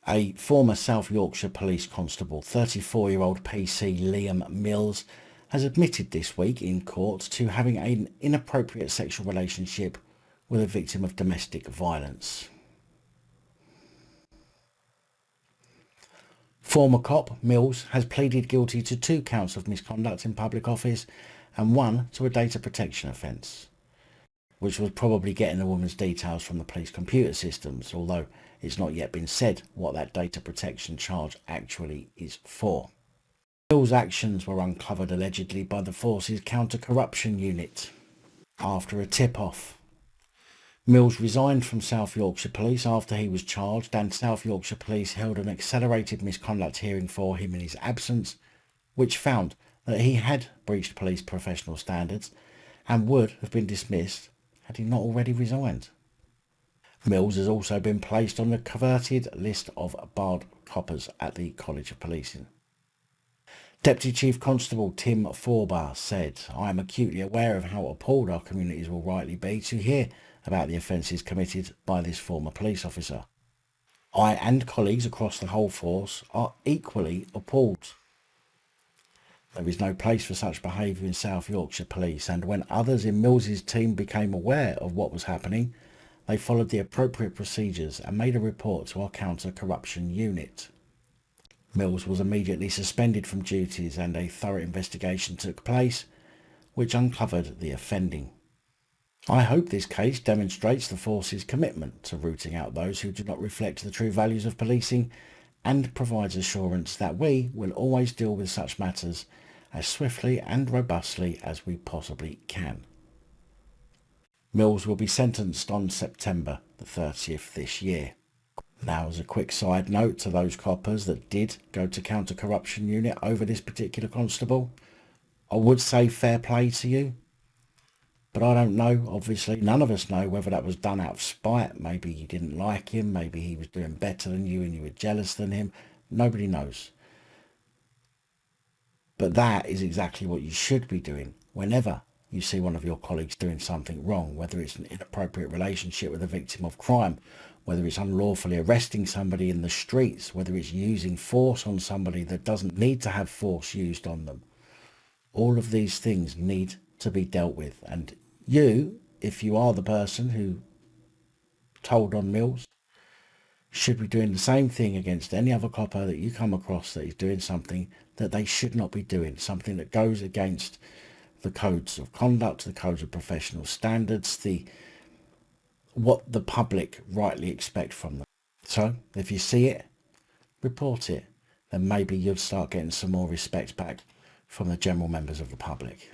A former South Yorkshire Police Constable, 34-year-old PC Liam Mills, has admitted this week in court to having an inappropriate sexual relationship with a victim of domestic violence. Former cop Mills has pleaded guilty to 2 counts of misconduct in public office and 1 to a data protection offence, which was probably getting the woman's details from the police computer systems, although it's not yet been said what that data protection charge actually is for. Mills' actions were uncovered allegedly by the force's counter-corruption unit after a tip-off. Mills resigned from South Yorkshire Police after he was charged, and South Yorkshire Police held an accelerated misconduct hearing for him in his absence, which found that he had breached police professional standards and would have been dismissed had he not already resigned. Mills has also been placed on the coveted list of barred coppers at the College of Policing. Deputy Chief Constable Tim Forbar said, "I am acutely aware of how appalled our communities will rightly be to hear about the offences committed by this former police officer. I and colleagues across the whole force are equally appalled. There is no place for such behaviour in South Yorkshire Police, and when others in Mills's team became aware of what was happening, they followed the appropriate procedures and made a report to our counter-corruption unit." Mills was immediately suspended from duties and a thorough investigation took place, which uncovered the offending. "I hope this case demonstrates the force's commitment to rooting out those who do not reflect the true values of policing and provides assurance that we will always deal with such matters as swiftly and robustly as we possibly can." Mills will be sentenced on September the 30th this year. Now, as a quick side note to those coppers that did go to counter-corruption unit over this particular constable, I would say fair play to you, but I don't know, obviously none of us know whether that was done out of spite. Maybe you didn't like him, maybe he was doing better than you and you were jealous than him. Nobody knows. But that is exactly what you should be doing whenever you see one of your colleagues doing something wrong, whether it's an inappropriate relationship with a victim of crime, whether it's unlawfully arresting somebody in the streets, whether it's using force on somebody that doesn't need to have force used on them. All of these things need to be dealt with. And you, if you are the person who told on Mills, should be doing the same thing against any other copper that you come across that is doing something that they should not be doing, something that goes against the codes of conduct, the codes of professional standards, what the public rightly expect from them. So if you see it, report it, then maybe you'll start getting some more respect back from the general members of the public.